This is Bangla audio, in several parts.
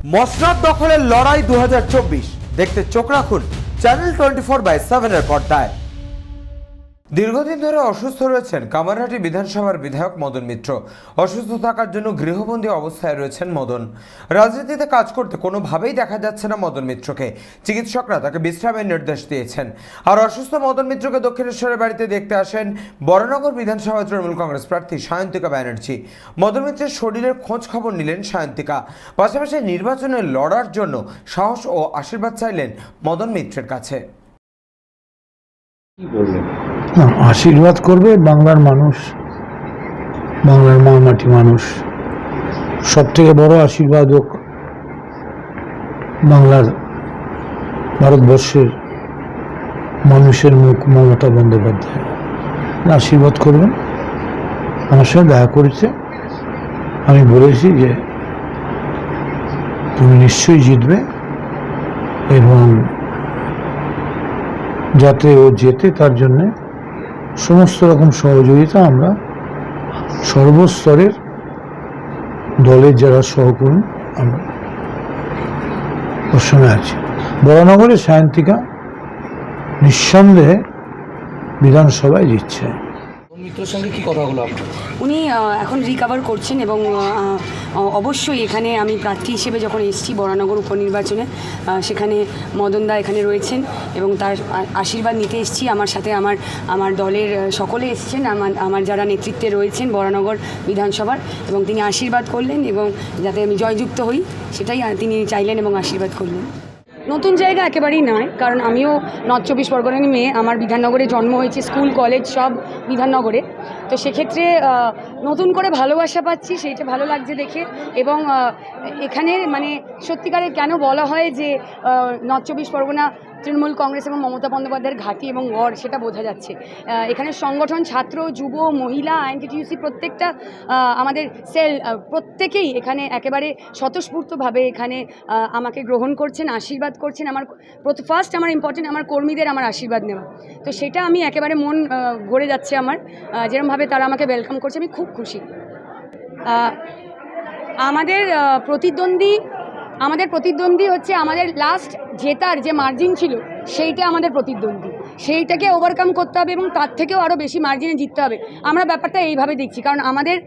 মসনদ দখলের লড়াই 2024 দেখতে চোখ রাখুন চ্যানেল 24/7 এর পর্দায়। দীর্ঘদিন ধরে অসুস্থ রয়েছেন কামারহাটি বিধানসভার বিধায়ক মদন মিত্র। অসুস্থ থাকার জন্য গৃহবন্দী অবস্থায় রয়েছেন মদন। রাজনীতিতে কাজ করতে কোনোভাবেই দেখা যাচ্ছে না মদন মিত্রকে। চিকিৎসকরা তাকে বিশ্রামের নির্দেশ দিয়েছেন। আর অসুস্থ মদন মিত্রকে দক্ষিণেশ্বরের বাড়িতে দেখতে আসেন বরানগর বিধানসভা তৃণমূল কংগ্রেস প্রার্থী সায়ন্তিকা ব্যানার্জি। মদন মিত্রের শরীরের খোঁজ খবর নিলেন সায়ন্তিকা। পাশাপাশি নির্বাচনে লড়ার জন্য সাহস ও আশীর্বাদ চাইলেন মদন মিত্রের কাছে। আশীর্বাদ করবে বাংলার মানুষ, বাংলার মা মাটি মানুষ। সব থেকে বড় আশীর্বাদ হোক বাংলার, ভারতবর্ষের মানুষের মুখ মমতা বন্দ্যোপাধ্যায় আশীর্বাদ করবেন। আমার সঙ্গে দেখা করেছে, আমি বলেছি যে তুমি নিশ্চয়ই জিতবে এবং যাতে ও জেতে তার জন্যে সমস্ত রকম সহযোগিতা আমরা সর্বস্তরের দলের যারা সহকর্মী আমরা ওর সঙ্গে আছি। বরানগরে সায়ন্তিকা নিঃসন্দেহে বিধানসভায় জিতছে। মিত্রের সঙ্গে কি কথা হলো আপনার? উনি এখন রিকভার করছেন এবং অবশ্যই এখানে আমি প্রার্থী হিসেবে যখন এসেছি বরানগর উপনির্বাচনে, সেখানে মদনদা এখানে রয়েছেন এবং তার আশীর্বাদ নিতে এসেছি। আমার সাথে আমার দলের সকলে এসেছেন, আমার যারা নেতৃত্বে রয়েছেন বরানগর বিধানসভার, এবং তিনি আশীর্বাদ করলেন এবং যাতে আমি জয়যুক্ত হই সেটাই তিনি চাইলেন এবং আশীর্বাদ করলেন। নতুন জায়গা একেবারেই নয়, কারণ আমিও নর্থ 24 পরগনার মেয়ে। আমার বিধাননগরে জন্ম হয়েছে, স্কুল কলেজ সব বিধাননগরে। তো সেক্ষেত্রে নতুন করে ভালোবাসা পাচ্ছি, সেইটা ভালো লাগছে দেখে। এবং এখানে মানে সত্যিকারের কেন বলা হয় যে নর্থ 24 পরগনা তৃণমূল কংগ্রেস এবং মমতা বন্দ্যোপাধ্যায়ের ঘাঁটি এবং গড়, সেটা বোঝা যাচ্ছে। এখানে সংগঠন, ছাত্র, যুব, মহিলা, আইএনটিটিইউসি প্রত্যেকটা আমাদের সেল প্রত্যেকেই এখানে একেবারে স্বতঃস্ফূর্তভাবে এখানে আমাকে গ্রহণ করছেন, আশীর্বাদ করছেন। আমার ফার্স্ট আমার ইম্পর্টেন্ট আমার কর্মীদের আমার আশীর্বাদ নেওয়া, তো সেটা আমি একেবারে মন ভরে যাচ্ছে আমার। যেরকমভাবে তারা আমাকে ওয়েলকাম করছে, আমি খুব খুশি। আমাদের প্রতিদ্বন্দ্বী হচ্ছে আমাদের লাস্ট জেতার যে মার্জিন ছিল সেইটা আমাদের প্রতিদ্বন্দ্বী, সেইটাকে ওভারকাম করতে হবে এবং তার থেকেও আরও বেশি মার্জিনে জিততে হবে। আমরা ব্যাপারটা এইভাবে দেখছি, কারণ আমাদের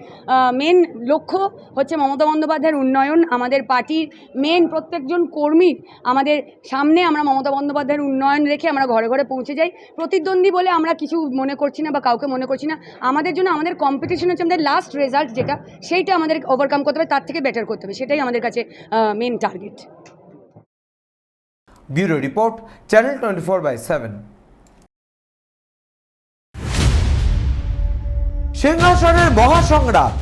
মেন লক্ষ্য হচ্ছে মমতা বন্দ্যোপাধ্যায়ের উন্নয়ন। আমাদের পার্টির মেন প্রত্যেকজন কর্মীর আমাদের সামনে আমরা মমতা বন্দ্যোপাধ্যায়ের উন্নয়ন রেখে আমরা ঘরে ঘরে পৌঁছে যাই। প্রতিদ্বন্দ্বী বলে আমরা কিছু মনে করছি না বা কাউকে মনে করছি না। আমাদের জন্য আমাদের কম্পিটিশন হচ্ছে আমাদের লাস্ট রেজাল্ট যেটা, সেইটা আমাদের ওভারকাম করতে হবে, তার থেকে বেটার করতে হবে, সেটাই আমাদের কাছে main target. Bureau report, channel 24/7। সিংহাসনের মহাসংগ্রাম